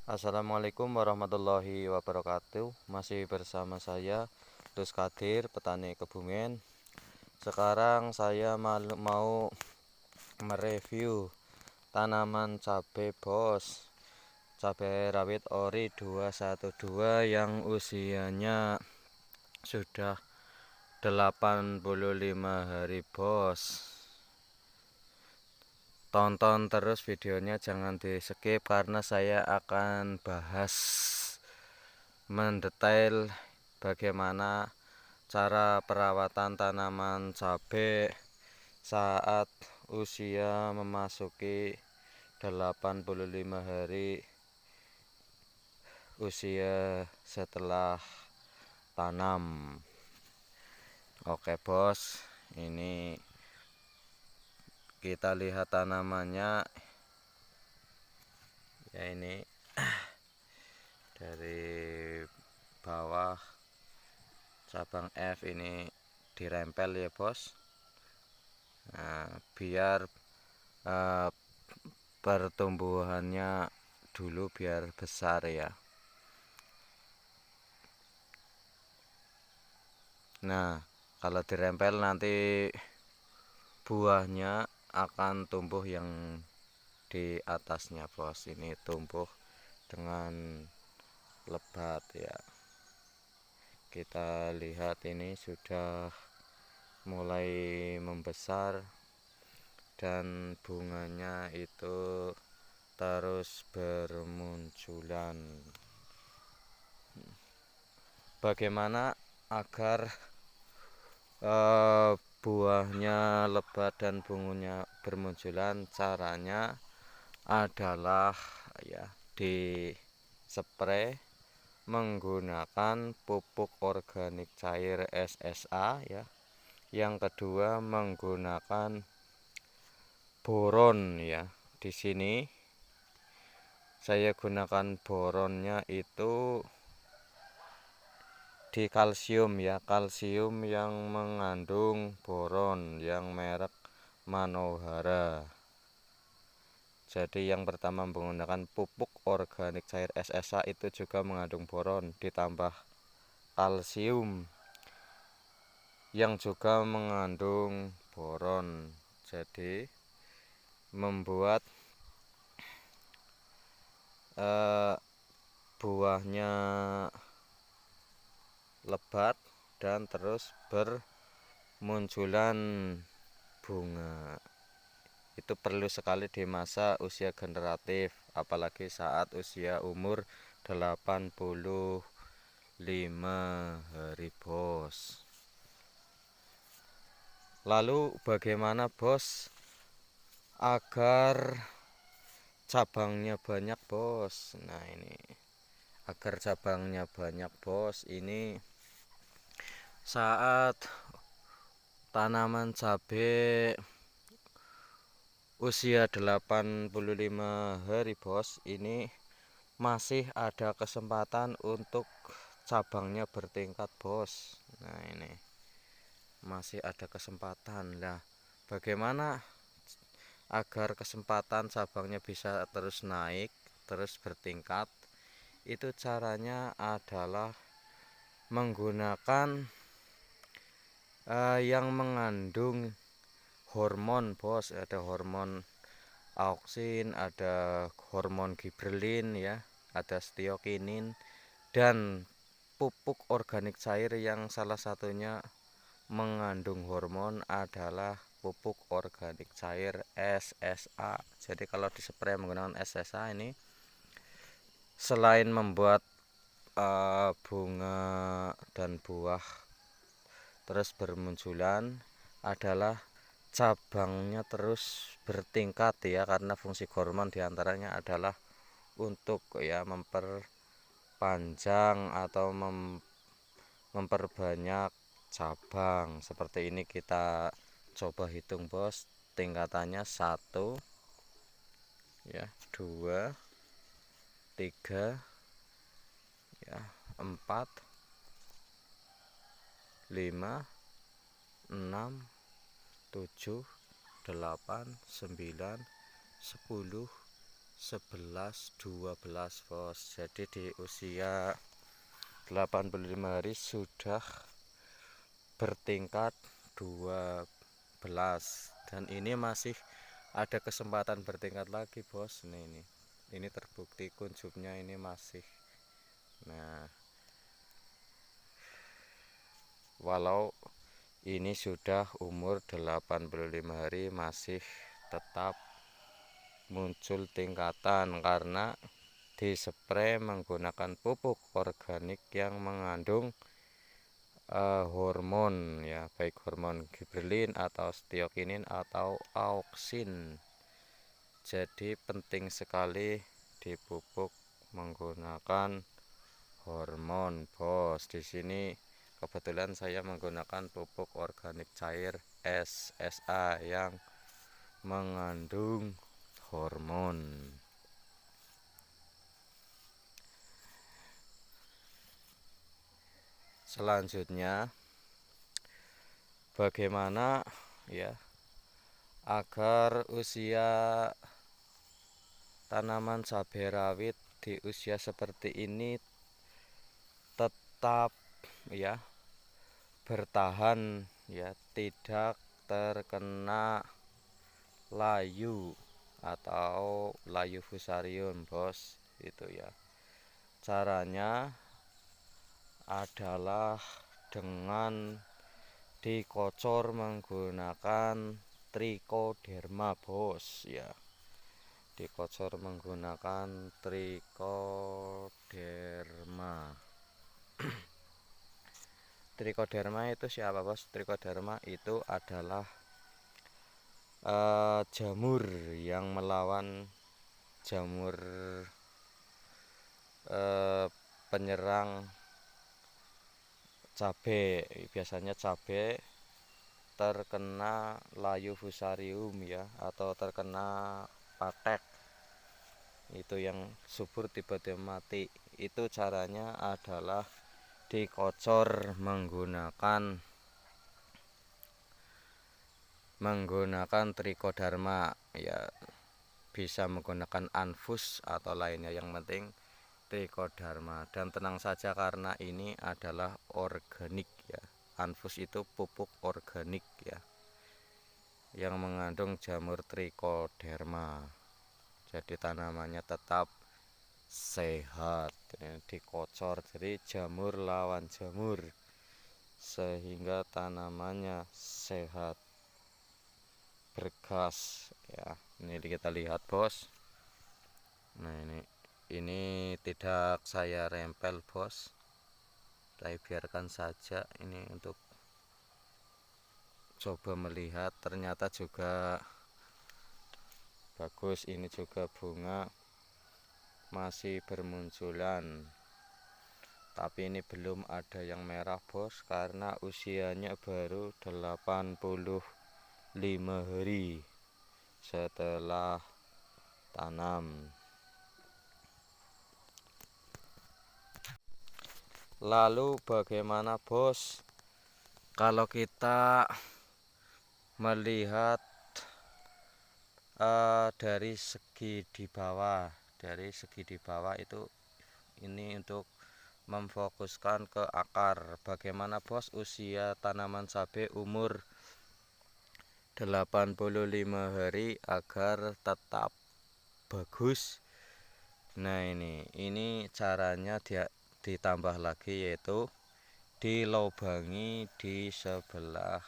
Assalamualaikum warahmatullahi wabarakatuh. Masih bersama saya Dus Kadir, petani Kebumen. Sekarang saya mau mereview tanaman cabai bos, cabai rawit ori 212 yang usianya sudah 85 hari bos. Tonton terus videonya, jangan di skip karena saya akan bahas mendetail bagaimana cara perawatan tanaman cabai saat usia memasuki 85 hari usia setelah tanam. Oke bos, ini kita lihat tanamannya ya. Ini dari bawah cabang F ini dirempel ya bos. Nah, biar pertumbuhannya dulu biar besar ya. Nah, kalau dirempel nanti buahnya akan tumbuh yang di atasnya bos. Ini tumbuh dengan lebat ya. Kita lihat ini sudah mulai membesar dan bunganya itu terus bermunculan. Bagaimana agar buahnya lebat dan bunganya bermunculan? Caranya adalah ya di spray menggunakan pupuk organik cair SSA ya. Yang kedua menggunakan boron ya. Di sini saya gunakan boronnya itu di kalsium ya, kalsium yang mengandung boron yang merek Manohara. Jadi yang pertama menggunakan pupuk organik cair SSA itu juga mengandung boron ditambah kalsium yang juga mengandung boron. Jadi membuat buahnya lebat dan terus bermunculan bunga. Itu perlu sekali di masa usia generatif, apalagi saat usia umur 85 hari bos. Lalu bagaimana bos agar cabangnya banyak bos? Nah, ini agar cabangnya banyak bos, ini saat tanaman cabai usia 85 hari bos, ini masih ada kesempatan untuk cabangnya bertingkat bos. Nah, ini masih ada kesempatan lah. Bagaimana agar kesempatan cabangnya bisa terus naik, terus bertingkat? Itu caranya adalah menggunakan yang mengandung hormon bos. Ada hormon auksin, ada hormon giberlin ya, ada stiokinin, dan pupuk organik cair yang salah satunya mengandung hormon adalah pupuk organik cair SSA. Jadi kalau dispray menggunakan SSA ini selain membuat bunga dan buah terus bermunculan, adalah cabangnya terus bertingkat ya, karena fungsi hormon diantaranya adalah untuk ya memperpanjang atau memperbanyak cabang. Seperti ini kita coba hitung bos, tingkatannya 1 ya, 2, 3 ya, 4, 5, 6, 7, 8, 9, 10, 11-12 bos. Jadi di usia 85 hari sudah bertingkat 12, dan ini masih ada kesempatan bertingkat lagi bos. Ini terbukti kunjupnya ini masih. Nah, walau ini sudah umur 85 hari masih tetap muncul tingkatan karena dispray menggunakan pupuk organik yang mengandung hormon ya, baik hormon giberlin atau stiokinin atau auksin. Jadi penting sekali dipupuk menggunakan hormon bos. Di sini kebetulan saya menggunakan pupuk organik cair SSA yang mengandung hormon. Selanjutnya, bagaimana ya agar usia tanaman cabai rawit di usia seperti ini tetap ya bertahan ya, tidak terkena layu atau layu fusarium bos. Itu ya, caranya adalah dengan dikocor menggunakan trichoderma bos ya, dikocor menggunakan trichoderma. Trichoderma itu siapa bos? Trichoderma itu adalah jamur yang melawan jamur penyerang cabai. Biasanya cabai terkena layu fusarium ya, atau terkena patek, itu yang subur tiba-tiba mati. Itu caranya adalah dikocor menggunakan trichoderma ya, bisa menggunakan anfus atau lainnya, yang penting trichoderma. Dan tenang saja karena ini adalah organik ya, anfus itu pupuk organik ya yang mengandung jamur trichoderma, jadi tanamannya tetap sehat. Dikocor jadi jamur lawan jamur sehingga tanamannya sehat, bergas ya. Ini kita lihat bos. Nah, ini tidak saya rempel bos, saya biarkan saja ini untuk coba melihat. Ternyata juga bagus. Ini juga bunga masih bermunculan, tapi ini belum ada yang merah bos karena usianya baru 85 hari setelah tanam. Lalu bagaimana bos kalau kita melihat dari segi di bawah? Dari segi di bawah itu ini untuk memfokuskan ke akar. Bagaimana bos usia tanaman cabai umur 85 hari agar tetap bagus? Nah, ini caranya dia ditambah lagi, yaitu dilobangi di sebelah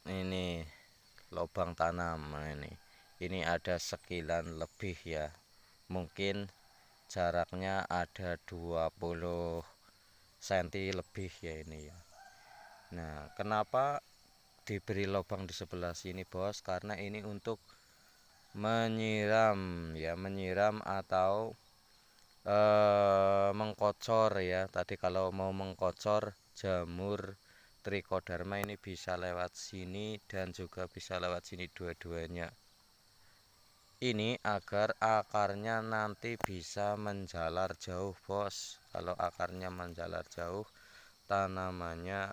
ini lubang tanam. Nah, ini ada sekilan lebih ya, mungkin jaraknya ada 20 cm lebih ya ini ya. Nah, kenapa diberi lubang di sebelah sini bos? Karena ini untuk menyiram ya, menyiram atau mengkocor ya. Tadi kalau mau mengkocor jamur trichoderma ini bisa lewat sini dan juga bisa lewat sini, dua-duanya. Ini agar akarnya nanti bisa menjalar jauh bos. Kalau akarnya menjalar jauh, tanamannya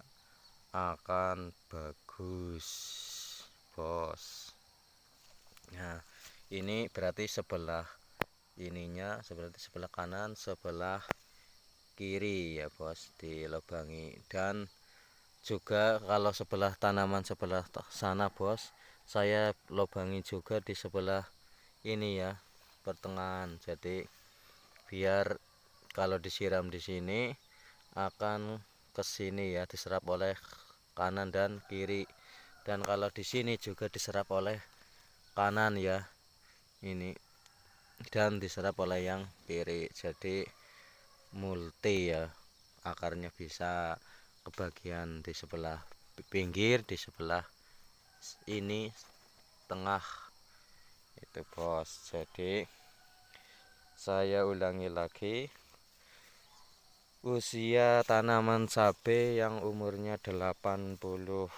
akan bagus bos. Nah, ini berarti sebelah ininya, sebelah kanan, sebelah kiri ya bos, dilubangi. Dan juga kalau sebelah tanaman sebelah sana bos, saya lubangi juga di sebelah ini ya, pertengahan. Jadi biar kalau disiram di sini akan ke sini ya, diserap oleh kanan dan kiri. Dan kalau di sini juga diserap oleh kanan ya, ini, dan diserap oleh yang kiri. Jadi multi ya, akarnya bisa kebagian di sebelah pinggir, di sebelah ini tengah itu bos. Jadi saya ulangi lagi, usia tanaman cabai yang umurnya 85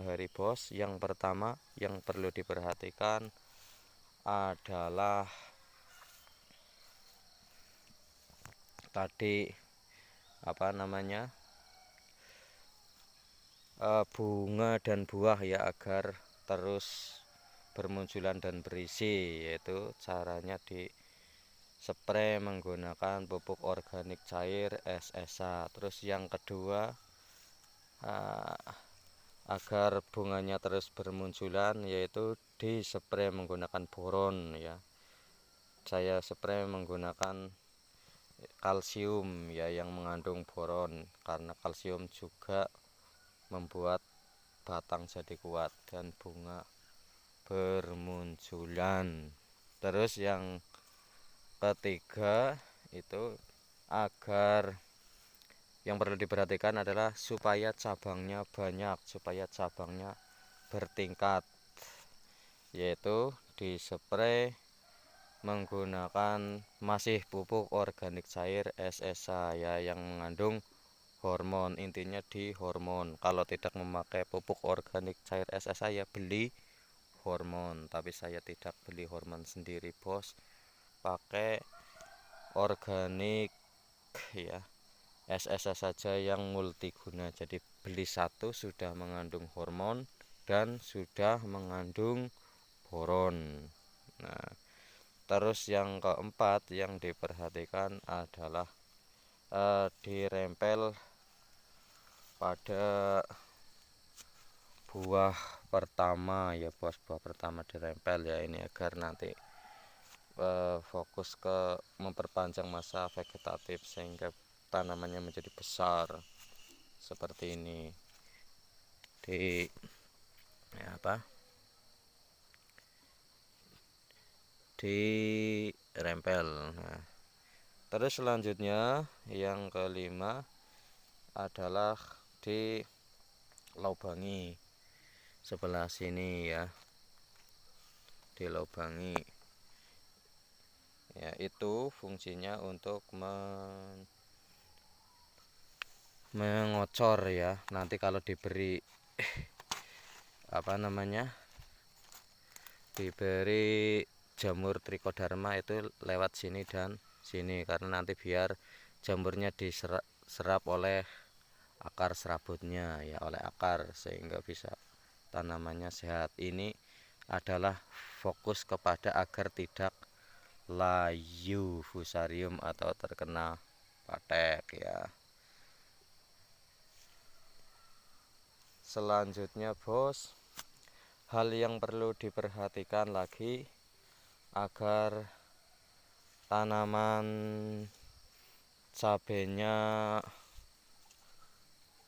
hari bos. Yang pertama yang perlu diperhatikan adalah tadi apa namanya, bunga dan buah ya, agar terus bermunculan dan berisi, yaitu caranya di spray menggunakan pupuk organik cair SSA. Terus yang kedua, agar bunganya terus bermunculan, yaitu di spray menggunakan boron ya. Saya spray menggunakan kalsium ya, yang mengandung boron, karena kalsium juga membuat batang jadi kuat dan bunga bermunculan. Terus yang ketiga itu, agar yang perlu diperhatikan adalah supaya cabangnya banyak, supaya cabangnya bertingkat, yaitu dispray menggunakan masih pupuk organik cair SSA ya, yang mengandung hormon. Intinya di hormon. Kalau tidak memakai pupuk organik cair SSA ya beli hormon, tapi saya tidak beli hormon sendiri bos, pakai organik ya, SSA saja yang multiguna. Jadi beli satu sudah mengandung hormon dan sudah mengandung boron. Nah, terus yang keempat yang diperhatikan adalah dirempel pada buah pertama ya bos, buah pertama dirempel ya, ini agar nanti fokus ke memperpanjang masa vegetatif sehingga tanamannya menjadi besar seperti ini. Di ya apa, dirempel. Nah, terus selanjutnya yang kelima adalah di lubangi sebelah sini ya, dilubangi ya. Itu fungsinya untuk mengocor ya. Nanti kalau diberi apa namanya, diberi jamur trichoderma itu lewat sini dan sini, karena nanti biar jamurnya diserap oleh akar serabutnya ya, oleh akar, sehingga bisa tanamannya sehat. Ini adalah fokus kepada agar tidak layu fusarium atau terkena patek ya. Selanjutnya bos, hal yang perlu diperhatikan lagi agar tanaman cabenya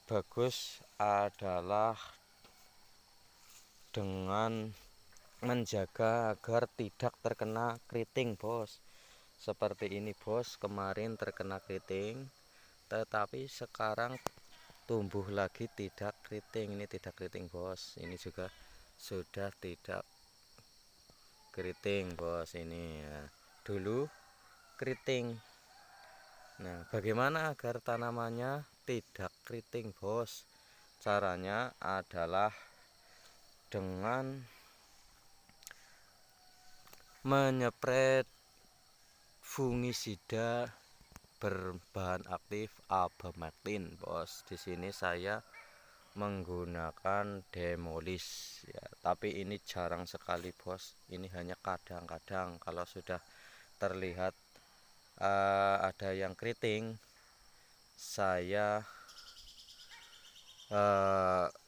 bagus adalah dengan menjaga agar tidak terkena keriting bos. Seperti ini bos, kemarin terkena keriting, tetapi sekarang tumbuh lagi tidak keriting. Ini tidak keriting bos, ini juga sudah tidak keriting bos, ini ya. Dulu keriting. Nah, bagaimana agar tanamannya tidak keriting bos? Caranya adalah dengan menyepret fungisida berbahan aktif abamectin bos. Di sini saya menggunakan demolis ya, tapi ini jarang sekali bos. Ini hanya kadang-kadang kalau sudah terlihat ada yang keriting, saya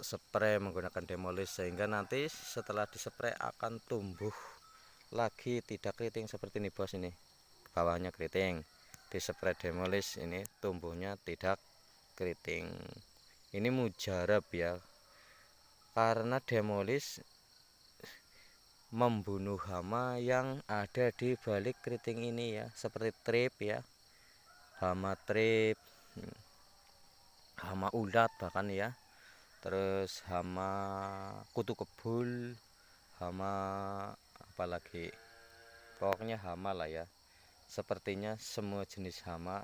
spray menggunakan demolis, sehingga nanti setelah dispray akan tumbuh lagi tidak keriting seperti ini bos. Ini bawahnya keriting, dispray demolis ini tumbuhnya tidak keriting. Ini mujarab ya, karena demolis membunuh hama yang ada di balik keriting ini ya, seperti trip ya, hama trip, hama ulat bahkan ya, terus hama kutu kebul, hama apalagi, pokoknya hama lah ya. Sepertinya semua jenis hama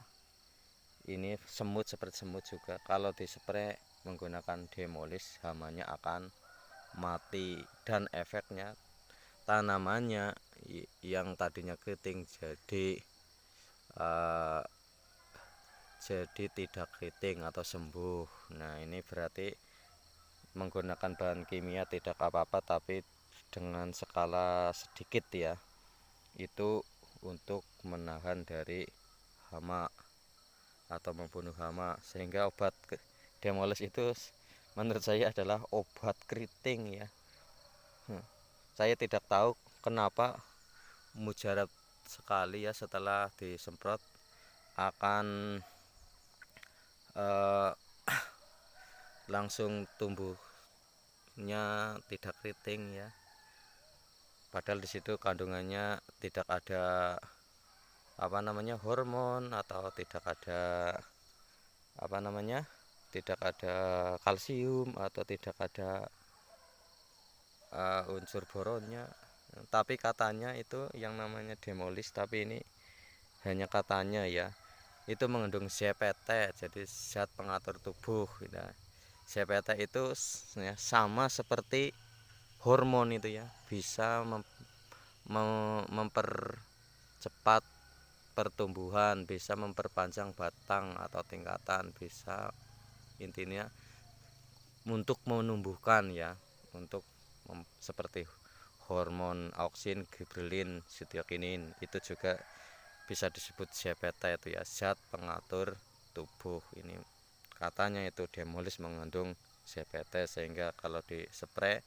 ini, semut seperti semut juga, kalau dispray menggunakan demolis hamanya akan mati, dan efeknya tanamannya yang tadinya keriting jadi tidak keriting atau sembuh. Nah ini berarti menggunakan bahan kimia tidak apa-apa, tapi dengan skala sedikit ya, itu untuk menahan dari hama atau membunuh hama. Sehingga obat demolis itu menurut saya adalah obat keriting ya. Saya tidak tahu kenapa mujarab sekali ya, setelah disemprot akan langsung tumbuhnya tidak keriting ya, padahal di situ kandungannya tidak ada hormon, atau tidak ada tidak ada kalsium, atau tidak ada unsur boronnya. Tapi katanya itu yang namanya demolis, tapi ini hanya katanya ya, itu mengandung ZPT, jadi zat pengatur tubuh ya. ZPT itu ya, sama seperti hormon itu ya, bisa mempercepat pertumbuhan, bisa memperpanjang batang atau tingkatan, bisa intinya untuk menumbuhkan ya, untuk seperti hormon auksin, gibrelin, sitiokinin, itu juga bisa disebut ZPT itu ya, zat pengatur tubuh. Ini katanya itu demolis mengandung ZPT, sehingga kalau dispray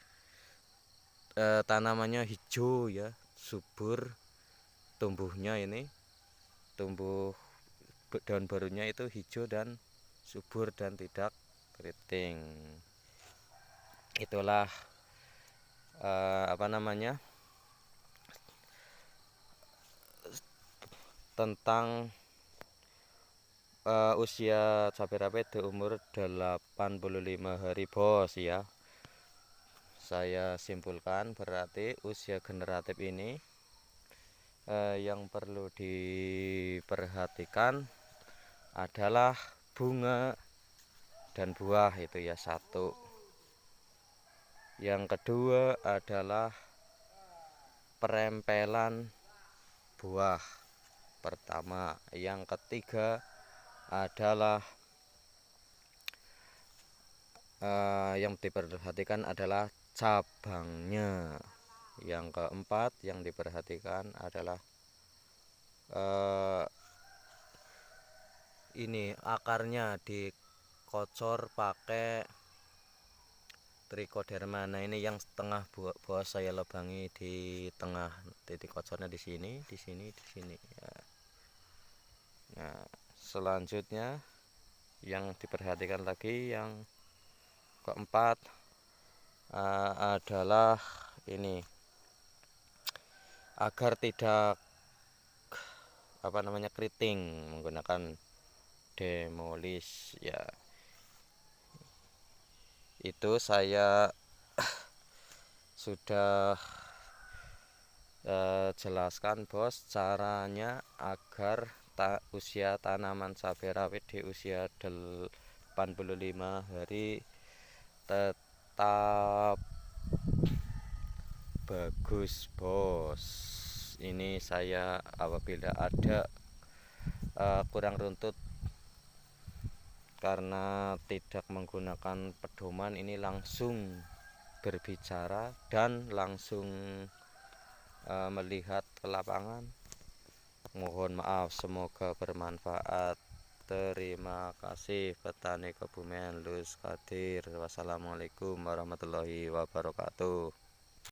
tanamannya hijau ya, subur tumbuhnya, ini tumbuh daun barunya itu hijau dan subur dan tidak keriting. Itulah tentang usia cabai rawit di umur 85 hari bos ya. Saya simpulkan berarti usia generatif ini yang perlu diperhatikan adalah bunga dan buah itu ya, satu. Yang kedua adalah perempelan buah pertama. Yang ketiga adalah yang diperhatikan adalah cabangnya. Yang keempat yang diperhatikan adalah ini akarnya dikocor pakai trichoderma. Nah ini yang tengah buah saya lubangi di tengah, titik kocornya di sini, di sini, di sini ya. Nah selanjutnya yang diperhatikan lagi, yang keempat adalah ini, agar tidak keriting menggunakan demolis ya. Itu saya sudah jelaskan bos, caranya agar usia tanaman cabai rawit di usia 85 hari tetap bagus bos. Ini saya apabila ada kurang runtut karena tidak menggunakan pedoman, ini langsung berbicara dan langsung melihat ke lapangan. Mohon maaf, semoga bermanfaat. Terima kasih. Petani Kebumen Lus Kadir. Wassalamualaikum warahmatullahi wabarakatuh.